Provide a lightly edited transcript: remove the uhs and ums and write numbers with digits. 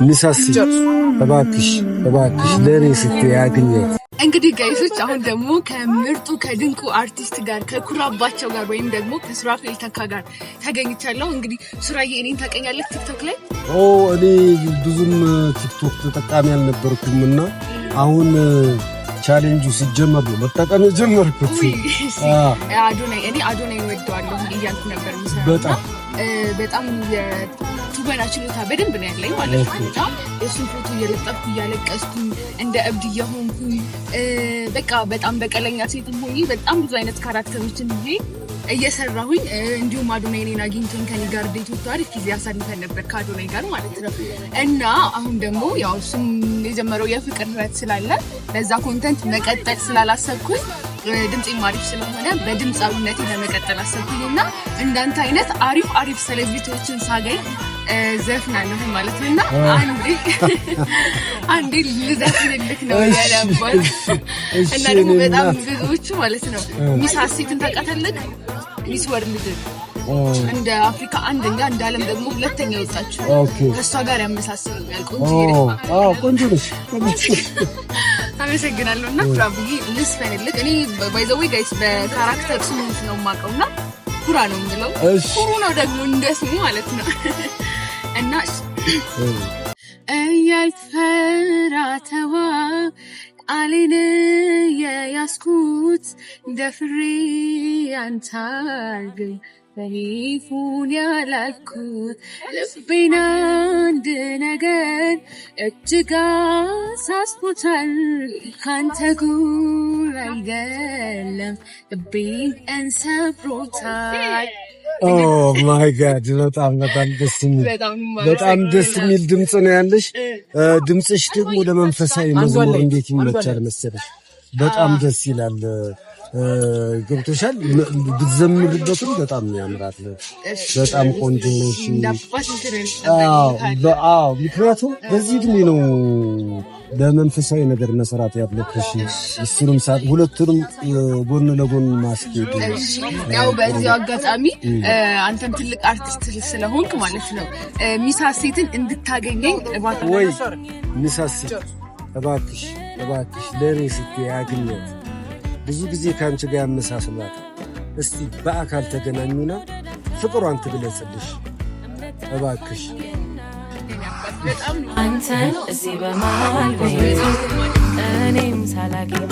ሚሳሲ እባክሽ ለኔ ስትይ አግኘት። እንግዲህ ጋይሶች አሁን ደግሞ ከምርጡ ከድንቁ አርቲስት ጋር ከኩራባቸው ጋር ወይም ደግሞ ከሱራፌል ተካ ጋር ተገኝቻለሁ። እንግዲህ ሱራዬ እኔን ታውቀኛለህ ቲክቶክ ላይ? እኔ ብዙም ቲክቶክ ተጠቃሚ አልነበርኩምና አሁን ቻሌንጁ ሲጀመር ነው መጠቀም ጀመርኩት። አዶናይ ወደዋለሁ እያልኩ ነበር የምሰራው። በጣም የትወና ችሎታ በደንብ ነው ያለኝ ማለት ነው። የእሱን ፎቶ እየለጠፍኩ እያለቀስኩኝ እንደ እብድ እየሆንኩኝ በቃ በጣም በቀለኛ ሴትም ሆኜ በጣም ብዙ አይነት ካራክተሮችን ይዤ እየሰራሁኝ እንዲሁም አዶናይ እኔን አግኝቶኝ ከኔ ጋር ዴት ወጥቶ አሪፍ ጊዜ አሳልፈን ነበር ከአዶናይ ጋር ማለት ነው። እና አሁን ደግሞ ያው እሱም የጀመረው የፍቅር ህይወት ስላለ ለዛ ኮንተንት መቀጠል ስላላሰብኩኝ ድምፄም አሪፍ ስለሆነ በድምፃዊነቴ ለመቀጠል አሰብኩኝ እና እንዳንተ አይነት አሪፍ ሴሌብሪቲዎችን ሳገኝ ዘፍናለሁ ማለት ነው። እና አንዴ ልዘፍንልክ ነው ያለባል እና ደግሞ በጣም ብዙዎቹ ማለት ነው ሚስ ሀሴትን ታውቃታለህ? ሚስ ወርልድ እንደ አፍሪካ አንደኛ እንደ ዓለም ደግሞ ሁለተኛ ወጣችሁ ከሷ ጋር ያመሳሰሉኛል። ቆንጆ ነሽ። አመሰግናለሁ። እና ብራብዬ ልስፈንልክ። እኔ ባይ ዘ ዌይ ጋይስ በካራክተር ስሙት ነው የማውቀውና ኩራ ነው የምለው። ኩሩ ነው ደግሞ እንደስሙ ማለት ነው። እና እያልፈራተዋ ቃሌን የያዝኩት ደፍሬ አንታርግኝ በይፉን ያላልኩት ልቤን አንድ ነገር እጅግ አሳስቦታል። ካንተ ጉር አይደለም ልቤን እንሰብሮታል። ማይ ጋድ በጣም ደስ የሚል ድምጽ ነው ያለሽ። ድምጽሽ ደግሞ ለመንፈሳዊ መዝሙር እንዴት ይመቻል መሰለሽ። በጣም ደስ ይላል። ገብቶሻል። ብትዘምርበትም በጣም ያምራል። በጣም ቆንጆ ነሽ። ምክንያቱም በዚህ እድሜ ነው ለመንፈሳዊ ነገር መስራት ያለብሽ። እሱንም ሁለቱንም ጎን ለጎን ማስኬድ። ያው በዚህ አጋጣሚ አንተም ትልቅ አርቲስት ስለሆንክ ማለት ነው ሚስ ሀሴትን እንድታገኘኝ ሚስ ሀሴት እባክሽ ለኔ ስትይ አግኘት። ብዙ ጊዜ ከአንቺ ጋር ያመሳስሏት። እስቲ በአካል ተገናኙና ፍቅሯን ትግለጽልሽ እባክሽ። አንተን እዚህ በመሃል እኔም ሳላገኝ